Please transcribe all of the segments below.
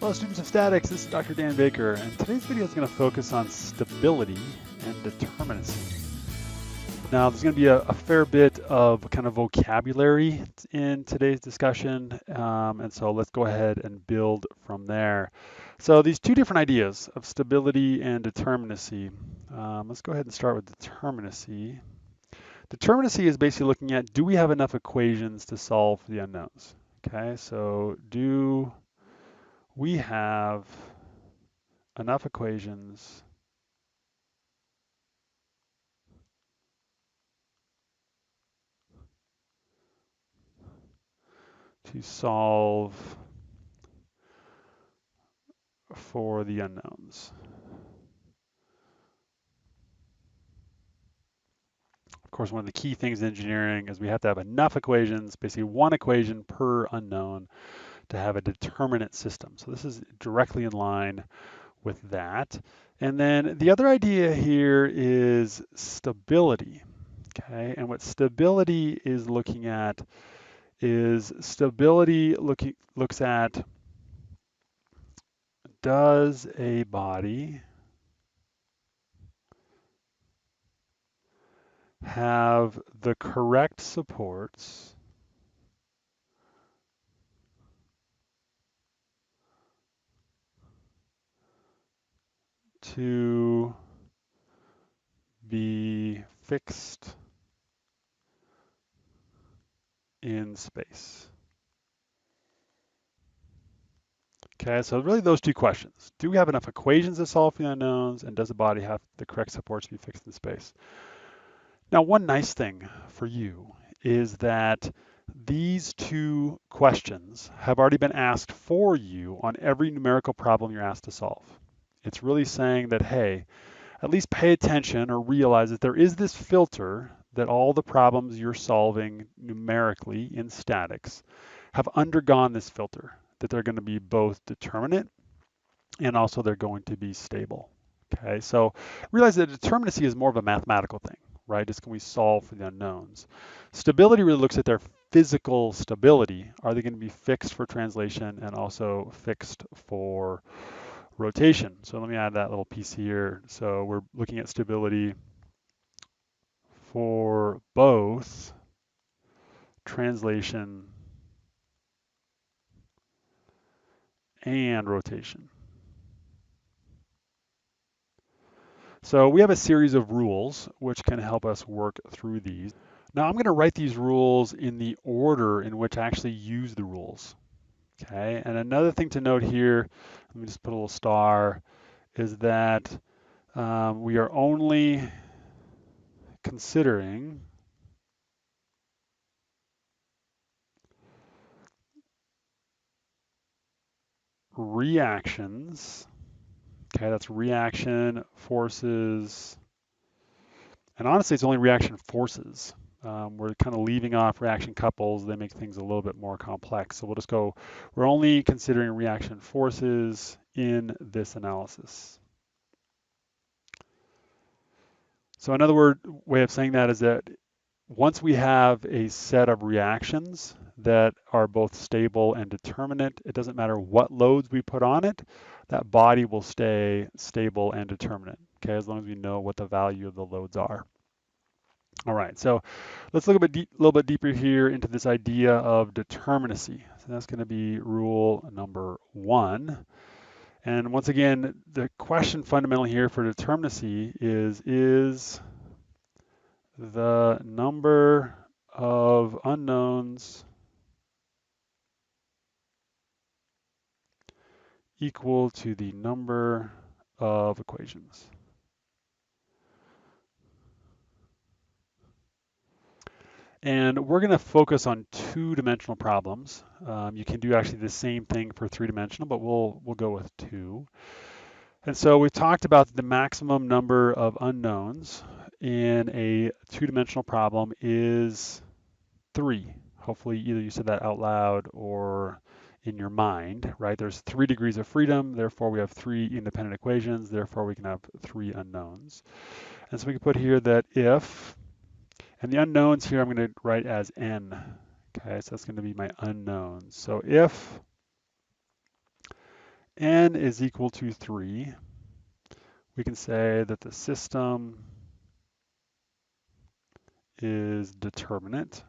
Hello students of statics, this is Dr. Dan Baker, and today's video is going to focus on stability and determinacy. Now there's going to be a fair bit of kind of vocabulary in today's discussion, and so let's go ahead and build from there. So these two different ideas of stability and determinacy, let's go ahead and start with determinacy. Determinacy is basically looking at, do we have enough equations to solve the unknowns? Okay, so do we have enough equations to solve for the unknowns? Of course, one of the key things in engineering is we have to have enough equations, basically one equation per unknown, to have a determinate system. So this is directly in line with that. And then the other idea here is stability. Okay, and what stability is looking at is looks at, does a body have the correct supports to be fixed in space? Okay, so really those two questions. Do we have enough equations to solve for the unknowns, and does the body have the correct supports to be fixed in space? Now, one nice thing for you is that these two questions have already been asked for you on every numerical problem you're asked to solve. It's really saying that, hey, at least pay attention or realize that there is this filter that all the problems you're solving numerically in statics have undergone this filter, that they're going to be both determinate and also they're going to be stable. Okay, so realize that determinacy is more of a mathematical thing, right? Just can we solve for the unknowns? Stability really looks at their physical stability. Are they going to be fixed for translation and also fixed for rotation? So let me add that little piece here. So we're looking at stability for both translation and rotation. So we have a series of rules which can help us work through these. Now I'm going to write these rules in the order in which I actually use the rules. Okay, and another thing to note here, let me just put a little star, is that we are only considering reactions. Okay, that's reaction forces, and honestly it's only reaction forces. We're kind of leaving off reaction couples. They make things a little bit more complex. So we'll just go, we're only considering reaction forces in this analysis. So another way of saying that is that once we have a set of reactions that are both stable and determinate, it doesn't matter what loads we put on it, that body will stay stable and determinate, okay, as long as we know what the value of the loads are. All right, so let's look a little bit deeper here into this idea of determinacy. So that's going to be rule number 1. And once again, the question fundamentally here for determinacy is the number of unknowns equal to the number of equations? And we're going to focus on two-dimensional problems. You can do actually the same thing for three-dimensional, but we'll go with 2. And so we've talked about the maximum number of unknowns in a two-dimensional problem is 3. Hopefully either you said that out loud or in your mind, right? There's 3 degrees of freedom, therefore we have 3 independent equations, therefore we can have 3 unknowns. And so we can put here that if, and the unknowns here I'm going to write as n. Okay, so that's going to be my unknowns. So if n is equal to 3, we can say that the system is determinate.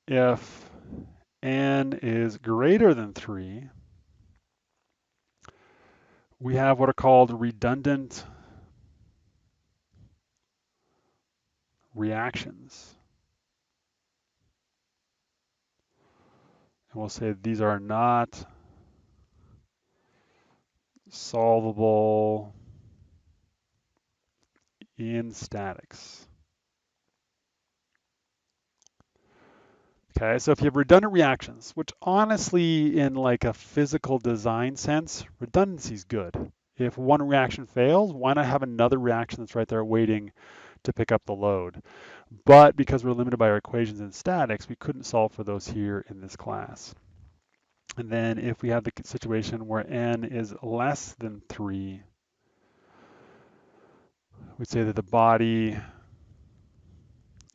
If n is greater than 3, we have what are called redundant reactions. And we'll say these are not solvable in statics. Okay, so if you have redundant reactions, which honestly in like a physical design sense, redundancy is good. If one reaction fails, why not have another reaction that's right there waiting to pick up the load? But because we're limited by our equations in statics, we couldn't solve for those here in this class. And then if we have the situation where n is less than 3, we'd say that the body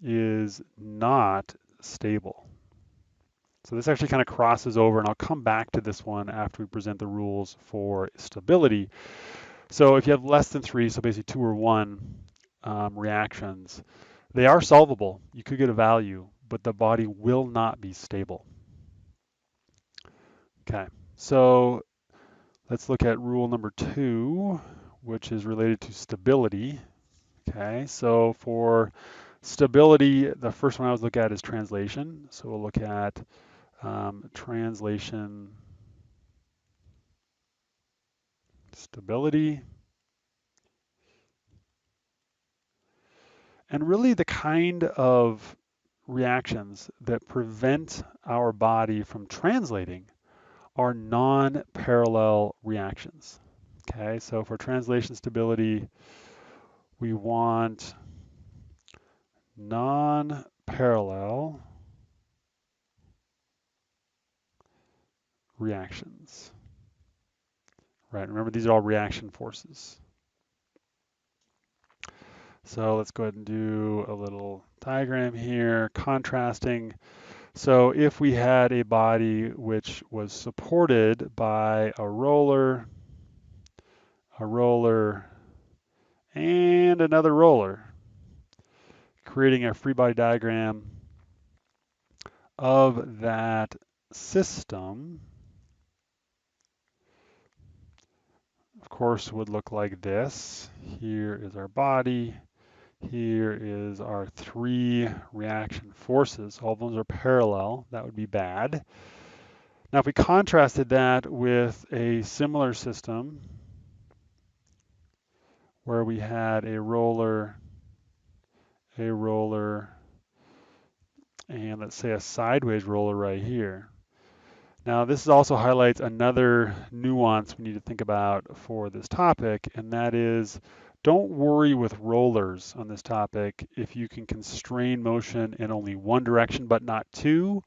is not stable. So this actually kind of crosses over, and I'll come back to this one after we present the rules for stability. So if you have less than 3, so basically 2 or 1 reactions, they are solvable. You could get a value, but the body will not be stable. Okay, so let's look at rule number 2, which is related to stability. Okay, so for stability, the first one I was looking at is translation. So we'll look at translation stability. And really the kind of reactions that prevent our body from translating are non-parallel reactions. Okay, so for translation stability, we want non-parallel reactions. Right, remember these are all reaction forces. So let's go ahead and do a little diagram here, contrasting. So if we had a body which was supported by a roller, and another roller, creating a free body diagram of that system, of course, would look like this. Here is our body. Here is our 3 reaction forces. All of those are parallel. That would be bad. Now, if we contrasted that with a similar system where we had a roller, and let's say a sideways roller right here. Now, this also highlights another nuance we need to think about for this topic, and that is don't worry with rollers on this topic if you can constrain motion in only one direction but not two.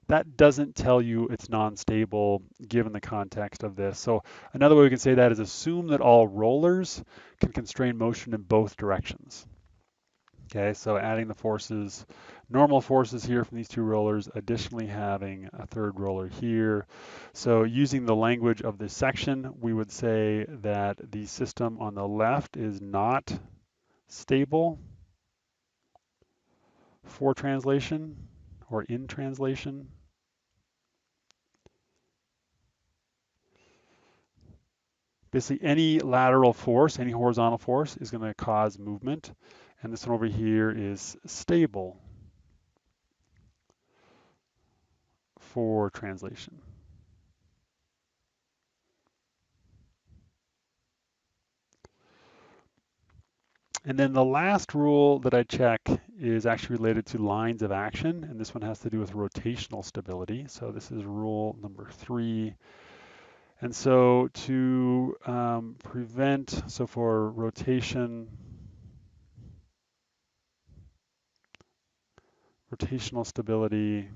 That doesn't tell you it's non-stable given the context of this. So another way we can say that is assume that all rollers can constrain motion in both directions. Okay, so adding the forces, normal forces here from these 2 rollers, additionally having a 3rd roller here. So using the language of this section, we would say that the system on the left is not stable for translation or in translation. Basically, any lateral force, any horizontal force is going to cause movement. And this one over here is stable for translation. And then the last rule that I check is actually related to lines of action, and this one has to do with rotational stability. So this is rule number 3. And so to prevent, so for rotational stability,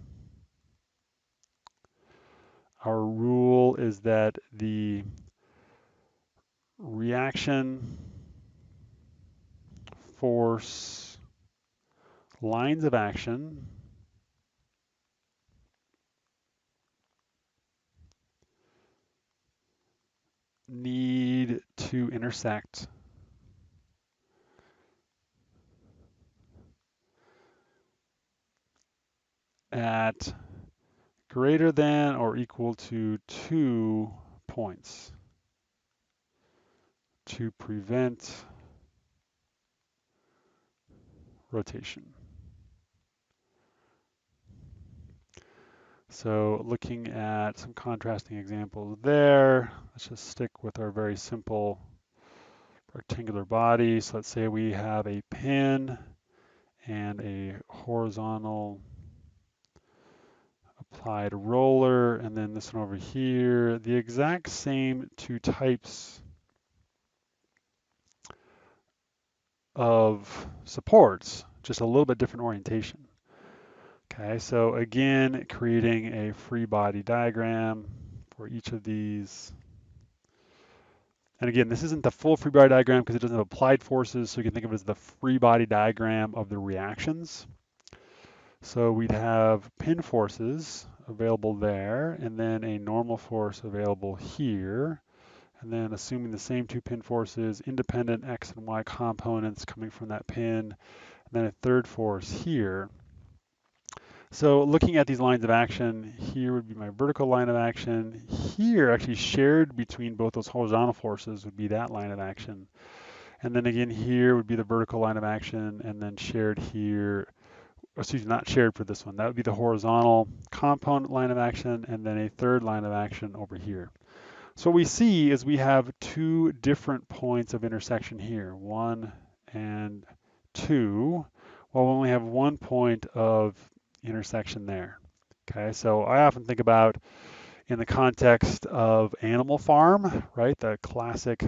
our rule is that the reaction force lines of action need to intersect at greater than or equal to 2 points to prevent rotation. So looking at some contrasting examples there, let's just stick with our very simple rectangular body. So let's say we have a pin and a horizontal applied roller, and then this one over here, the exact same two types of supports, just a little bit different orientation. Okay, so again, creating a free body diagram for each of these. And again, this isn't the full free body diagram because it doesn't have applied forces, so you can think of it as the free body diagram of the reactions. So we'd have pin forces available there, and then a normal force available here. And then assuming the same two pin forces, independent X and Y components coming from that pin, and then a third force here. So looking at these lines of action, here would be my vertical line of action. Here, actually shared between both those horizontal forces would be that line of action. And then again, here would be the vertical line of action, and then shared here, excuse me, not shared for this one. That would be the horizontal component line of action, and then a third line of action over here. So what we see is we have two different points of intersection here, 1 and 2, while we only have 1 point of intersection there. Okay, so I often think about in the context of Animal Farm, right? The classic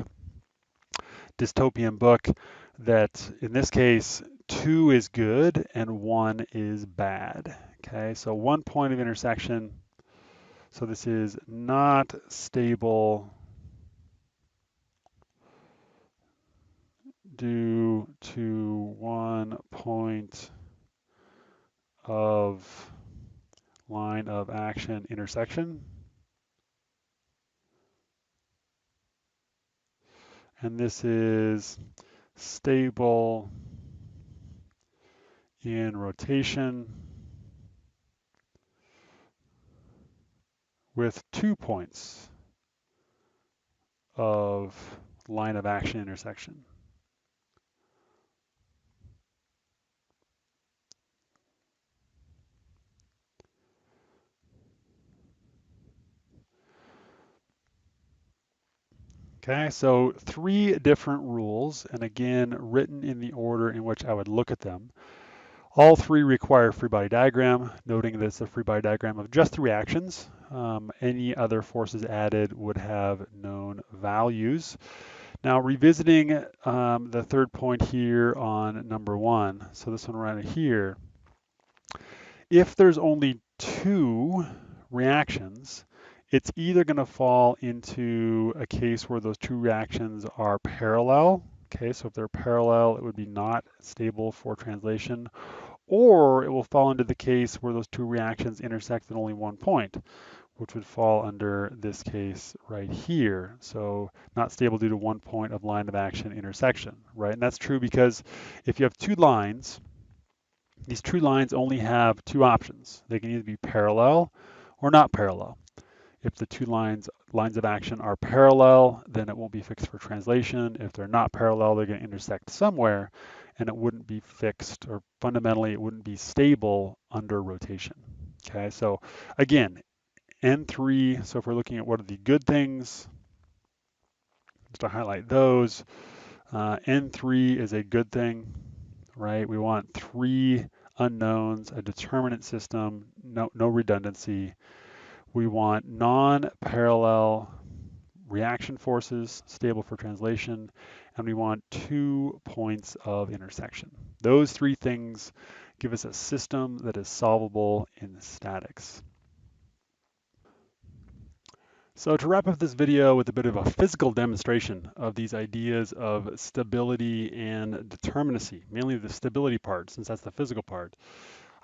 dystopian book that in this case, 2 is good and 1 is bad. Okay, so 1 point of intersection. So this is not stable due to 1 point of line of action intersection. And this is stable in rotation with 2 points of line of action intersection. Okay, so 3 different rules, and again, written in the order in which I would look at them. All 3 require free body diagram, noting that it's a free body diagram of just the reactions. Any other forces added would have known values. Now, revisiting the third point here on number 1, so this one right here, if there's only 2 reactions, it's either going to fall into a case where those 2 reactions are parallel. Okay, so if they're parallel, it would be not stable for translation, or it will fall into the case where those 2 reactions intersect at only 1 point, which would fall under this case right here. So not stable due to 1 point of line of action intersection, right? And that's true because if you have 2 lines, these 2 lines only have 2 options. They can either be parallel or not parallel. If the 2 lines of action are parallel, then it won't be fixed for translation. If they're not parallel, they're going to intersect somewhere, and it wouldn't be fixed, or fundamentally, it wouldn't be stable under rotation. Okay, so again, N3, so if we're looking at what are the good things, just to highlight those, N3 is a good thing, right? We want 3 unknowns, a determinate system, no redundancy. We want non-parallel reaction forces, stable for translation, and we want 2 points of intersection. Those 3 things give us a system that is solvable in statics. So to wrap up this video with a bit of a physical demonstration of these ideas of stability and determinacy, mainly the stability part, since that's the physical part.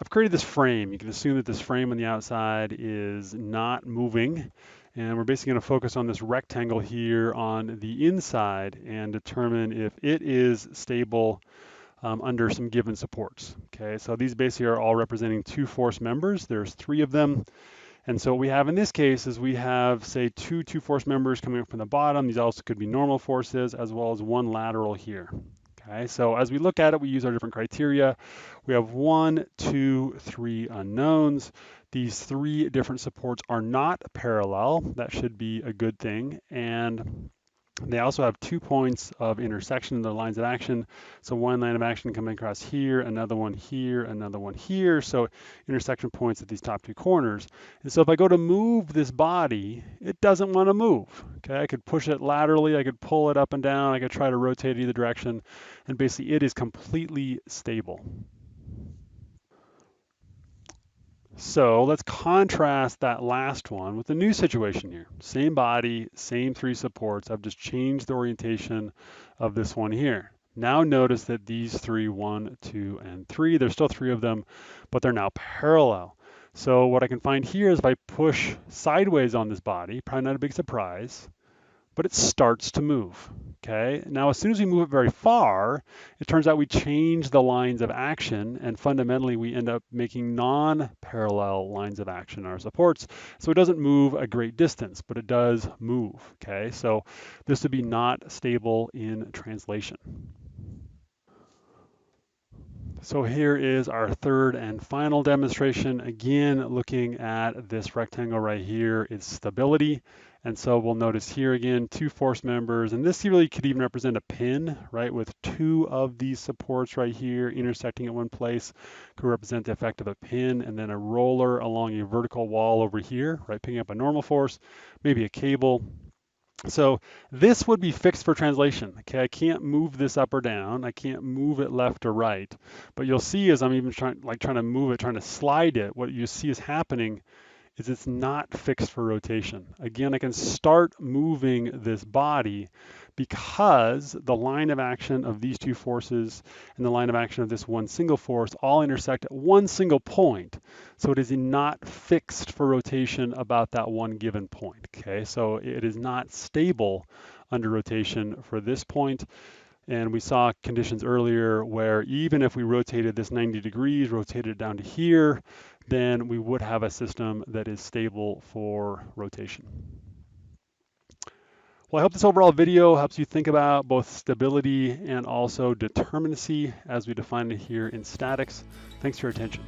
I've created this frame. You can assume that this frame on the outside is not moving, and we're basically going to focus on this rectangle here on the inside and determine if it is stable under some given supports. Okay, so these basically are all representing two force members. There's three of them. And so what we have in this case is we have, say, two force members coming up from the bottom. These also could be normal forces, as well as one lateral here. Okay, so as we look at it, we use our different criteria. We have 1, 2, 3 unknowns. These three different supports are not parallel. That should be a good thing. And they also have 2 points of intersection in the lines of action. So one line of action coming across here, another one here, another one here. So intersection points at these top 2 corners. And so if I go to move this body, it doesn't want to move. Okay, I could push it laterally, I could pull it up and down, I could try to rotate it either direction, and basically it is completely stable. So let's contrast that last one with the new situation here. Same body, same 3 supports. I've just changed the orientation of this one here. Now notice that these 3, 1, 2, and 3, there's still 3 of them, but they're now parallel. So what I can find here is if I push sideways on this body, probably not a big surprise, but it starts to move. Okay, now as soon as we move it very far, it turns out we change the lines of action, and fundamentally we end up making non-parallel lines of action in our supports. So it doesn't move a great distance, but it does move. Okay, so this would be not stable in translation. So here is our third and final demonstration. Again, looking at this rectangle right here, it's stability. And so we'll notice here again, 2 force members, and this really could even represent a pin, right? With 2 of these supports right here intersecting at one place could represent the effect of a pin, and then a roller along a vertical wall over here, right? Picking up a normal force, maybe a cable. So this would be fixed for translation. Okay, I can't move this up or down. I can't move it left or right. But you'll see as I'm even trying to move it, trying to slide it, what you see is happening is it's not fixed for rotation. Again, I can start moving this body because the line of action of these 2 forces and the line of action of this one single force all intersect at one single point. So it is not fixed for rotation about that one given point. Okay, so it is not stable under rotation for this point. And we saw conditions earlier where even if we rotated this 90 degrees, rotated it down to here, then we would have a system that is stable for rotation. Well, I hope this overall video helps you think about both stability and also determinacy as we define it here in statics. Thanks for your attention.